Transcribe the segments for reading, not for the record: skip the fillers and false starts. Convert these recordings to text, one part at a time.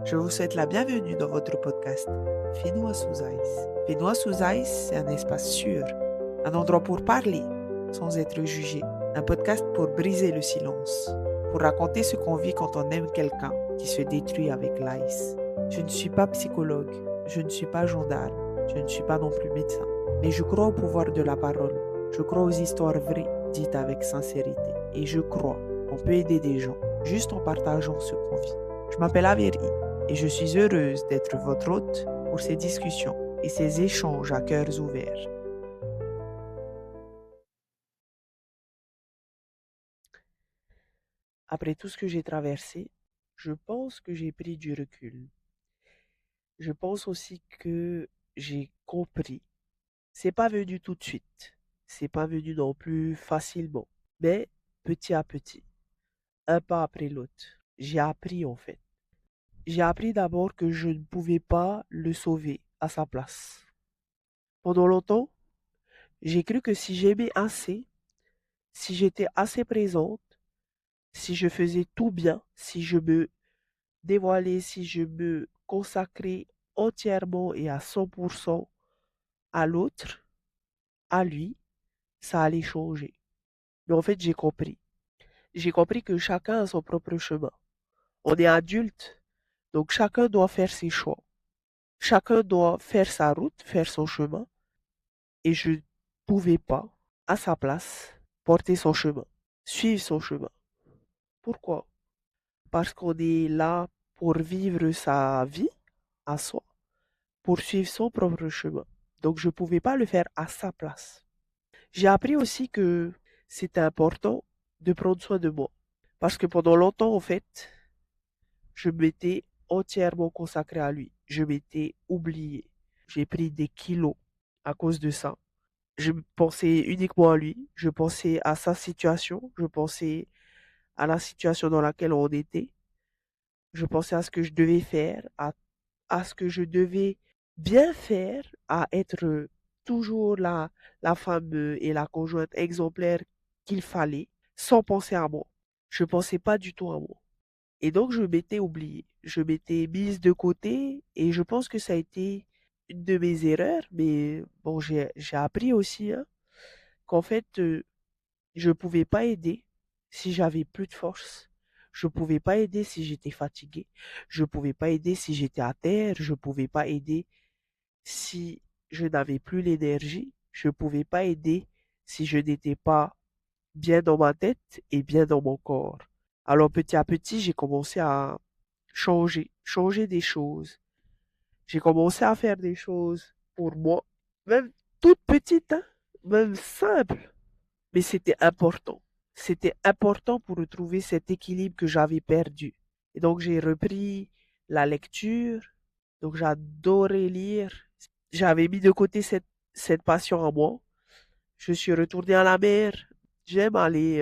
Je vous souhaite la bienvenue dans votre podcast Fais-nous sous ice. Fais-nous sous ice, c'est un espace sûr, un endroit pour parler sans être jugé, un podcast pour briser le silence, pour raconter ce qu'on vit quand on aime quelqu'un qui se détruit avec l'ice. Je ne suis pas psychologue, je ne suis pas gendarme, je ne suis pas non plus médecin, mais je crois au pouvoir de la parole. Je crois aux histoires vraies dites avec sincérité et je crois qu'on peut aider des gens juste en partageant ce qu'on vit. Je m'appelle Avéry et je suis heureuse d'être votre hôte pour ces discussions et ces échanges à cœurs ouverts. Après tout ce que j'ai traversé, je pense que j'ai pris du recul. Je pense aussi que j'ai compris. C'est pas venu tout de suite. C'est pas venu non plus facilement. Mais petit à petit, un pas après l'autre, j'ai appris en fait. J'ai appris d'abord que je ne pouvais pas le sauver à sa place. Pendant longtemps, j'ai cru que si j'aimais assez, si j'étais assez présente, si je faisais tout bien, si je me dévoilais, si je me consacrais entièrement et à 100% à l'autre, à lui, ça allait changer. Mais en fait, j'ai compris. J'ai compris que chacun a son propre chemin. On est adulte, donc chacun doit faire ses choix. Chacun doit faire sa route, faire son chemin. Et je ne pouvais pas, à sa place, porter son chemin, suivre son chemin. Pourquoi? Parce qu'on est là pour vivre sa vie à soi, pour suivre son propre chemin. Donc je ne pouvais pas le faire à sa place. J'ai appris aussi que c'était important de prendre soin de moi. Parce que pendant longtemps, en fait, je m'étais entièrement consacré à lui. Je m'étais oublié. J'ai pris des kilos à cause de ça. Je pensais uniquement à lui. Je pensais à sa situation. Je pensais à la situation dans laquelle on était. Je pensais à ce que je devais faire, à ce que je devais bien faire, à être toujours la femme et la conjointe exemplaire qu'il fallait, sans penser à moi. Je pensais pas du tout à moi. Et donc, je m'étais oubliée. Je m'étais mise de côté et je pense que ça a été une de mes erreurs, mais bon, j'ai appris aussi hein, qu'en fait, je pouvais pas aider si j'avais plus de force. Je pouvais pas aider si j'étais fatiguée. Je pouvais pas aider si j'étais à terre. Je pouvais pas aider si je n'avais plus l'énergie. Je pouvais pas aider si je n'étais pas bien dans ma tête et bien dans mon corps. Alors petit à petit, j'ai commencé à changer des choses. J'ai commencé à faire des choses pour moi, même toutes petites, hein, même simples. Mais c'était important. C'était important pour retrouver cet équilibre que j'avais perdu. Et donc j'ai repris la lecture. Donc j'adorais lire. J'avais mis de côté cette passion en moi. Je suis retourné à la mer. J'aime aller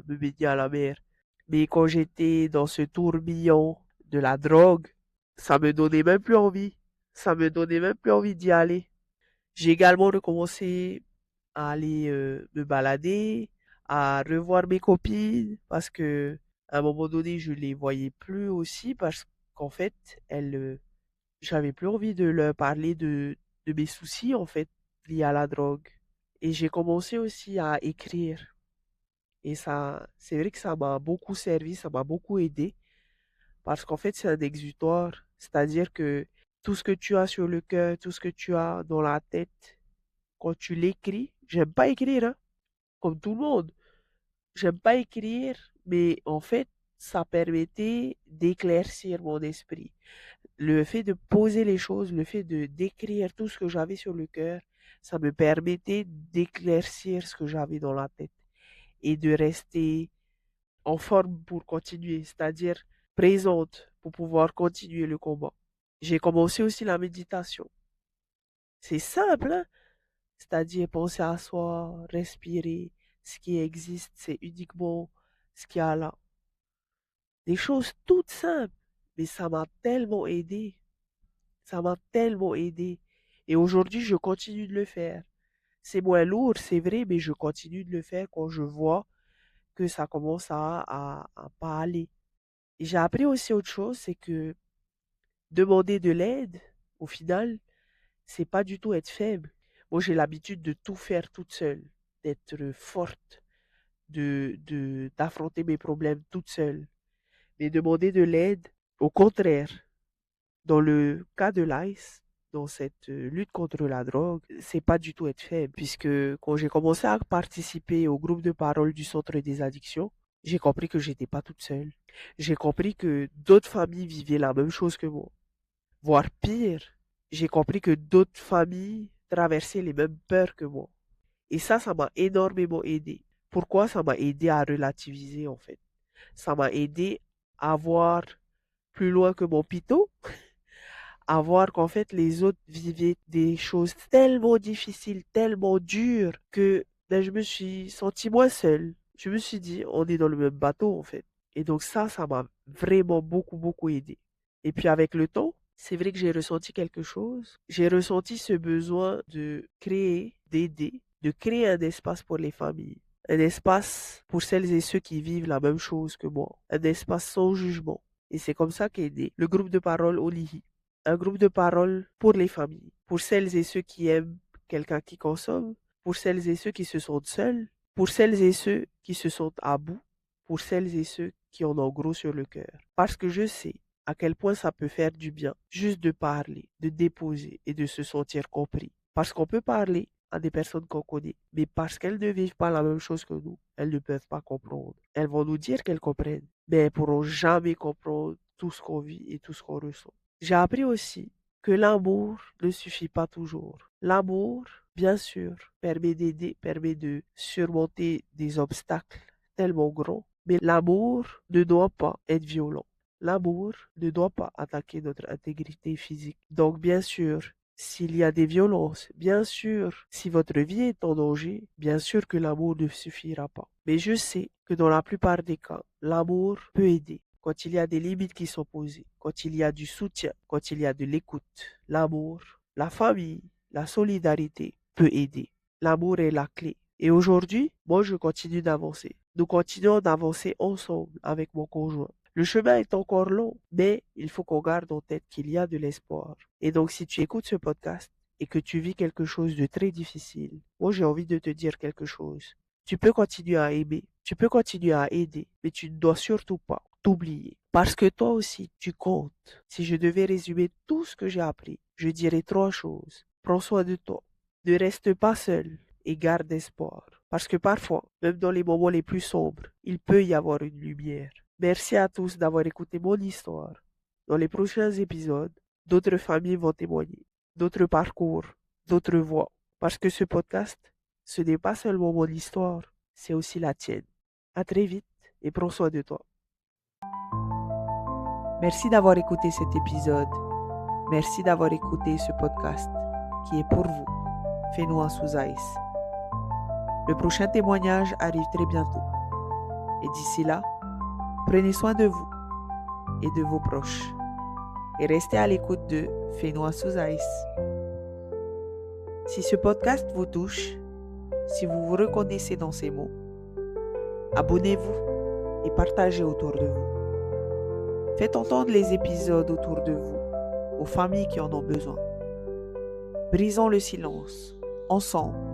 me baigner à la mer. Mais quand j'étais dans ce tourbillon de la drogue, ça me donnait même plus envie. Ça me donnait même plus envie d'y aller. J'ai également recommencé à aller me balader, à revoir mes copines, parce que à un moment donné, je les voyais plus aussi, parce qu'en fait, j'avais plus envie de leur parler de mes soucis, en fait, liés à la drogue. Et j'ai commencé aussi à écrire. Et ça, c'est vrai que ça m'a beaucoup servi, ça m'a beaucoup aidé, parce qu'en fait, c'est un exutoire. C'est-à-dire que tout ce que tu as sur le cœur, tout ce que tu as dans la tête, quand tu l'écris, j'aime pas écrire, hein, comme tout le monde. J'aime pas écrire, mais en fait, ça permettait d'éclaircir mon esprit. Le fait de poser les choses, le fait de d'écrire tout ce que j'avais sur le cœur, ça me permettait d'éclaircir ce que j'avais dans la tête et de rester en forme pour continuer, c'est-à-dire présente pour pouvoir continuer le combat. J'ai commencé aussi la méditation. C'est simple, hein? C'est-à-dire penser à soi, respirer. Ce qui existe, c'est uniquement ce qu'il y a là. Des choses toutes simples, mais ça m'a tellement aidé. Ça m'a tellement aidé. Et aujourd'hui, je continue de le faire. C'est moins lourd, c'est vrai, mais je continue de le faire quand je vois que ça commence à pas aller. Et j'ai appris aussi autre chose, c'est que Demander de l'aide, au final, c'est pas du tout être faible. Moi, j'ai l'habitude de tout faire toute seule, d'être forte, d'affronter mes problèmes toute seule. Mais demander de l'aide, au contraire, dans le cas de l'ICE, dans cette lutte contre la drogue, c'est pas du tout être faible, puisque quand j'ai commencé à participer au groupe de parole du Centre des addictions, j'ai compris que j'étais pas toute seule. J'ai compris que d'autres familles vivaient la même chose que moi. Voire pire, j'ai compris que d'autres familles traversaient les mêmes peurs que moi. Et ça m'a énormément aidé. Pourquoi ça m'a aidé à relativiser en fait? Ça m'a aidé à voir plus loin que mon pito, à voir qu'en fait les autres vivaient des choses tellement difficiles, tellement dures que ben, je me suis senti moins seule. Je me suis dit, on est dans le même bateau en fait. Et donc ça m'a vraiment beaucoup aidé. Et puis avec le temps, c'est vrai que j'ai ressenti quelque chose. J'ai ressenti ce besoin de créer, d'aider, de créer un espace pour les familles. Un espace pour celles et ceux qui vivent la même chose que moi. Un espace sans jugement. Et c'est comme ça qu'est né le groupe de parole Olihi. Un groupe de parole pour les familles. Pour celles et ceux qui aiment quelqu'un qui consomme. Pour celles et ceux qui se sentent seuls. Pour celles et ceux qui se sentent à bout. Pour celles et ceux qui en ont gros sur le cœur. Parce que je sais à quel point ça peut faire du bien juste de parler, de déposer et de se sentir compris. Parce qu'on peut parler à des personnes qu'on connaît, mais parce qu'elles ne vivent pas la même chose que nous, elles ne peuvent pas comprendre. Elles vont nous dire qu'elles comprennent, mais elles pourront jamais comprendre tout ce qu'on vit et tout ce qu'on ressent. J'ai appris aussi que l'amour ne suffit pas toujours. L'amour, bien sûr, permet d'aider, permet de surmonter des obstacles tellement grands, mais l'amour ne doit pas être violent. L'amour ne doit pas attaquer notre intégrité physique. Donc, bien sûr, s'il y a des violences, bien sûr, si votre vie est en danger, bien sûr que l'amour ne suffira pas. Mais je sais que dans la plupart des cas, l'amour peut aider. Quand il y a des limites qui sont posées, quand il y a du soutien, quand il y a de l'écoute, l'amour, la famille, la solidarité peut aider. L'amour est la clé. Et aujourd'hui, moi, je continue d'avancer. Nous continuons d'avancer ensemble avec mon conjoint. Le chemin est encore long, mais il faut qu'on garde en tête qu'il y a de l'espoir. Et donc, si tu écoutes ce podcast et que tu vis quelque chose de très difficile, moi, j'ai envie de te dire quelque chose. Tu peux continuer à aimer, tu peux continuer à aider, mais tu ne dois surtout pas t'oublier. Parce que toi aussi, tu comptes. Si je devais résumer tout ce que j'ai appris, je dirais trois choses. Prends soin de toi. Ne reste pas seul et garde espoir. Parce que parfois, même dans les moments les plus sombres, il peut y avoir une lumière. Merci à tous d'avoir écouté mon histoire. Dans les prochains épisodes, d'autres familles vont témoigner, d'autres parcours, d'autres voix. Parce que ce podcast, ce n'est pas seulement mon histoire, c'est aussi la tienne. À très vite et prends soin de toi. Merci d'avoir écouté cet épisode. Merci d'avoir écouté ce podcast qui est pour vous. Fais-nous un sous ice. Le prochain témoignage arrive très bientôt. Et d'ici là, prenez soin de vous et de vos proches. Et restez à l'écoute de Fais-nous sous ice. Si ce podcast vous touche, si vous vous reconnaissez dans ces mots, abonnez-vous et partagez autour de vous. Faites entendre les épisodes autour de vous, aux familles qui en ont besoin. Brisons le silence, ensemble,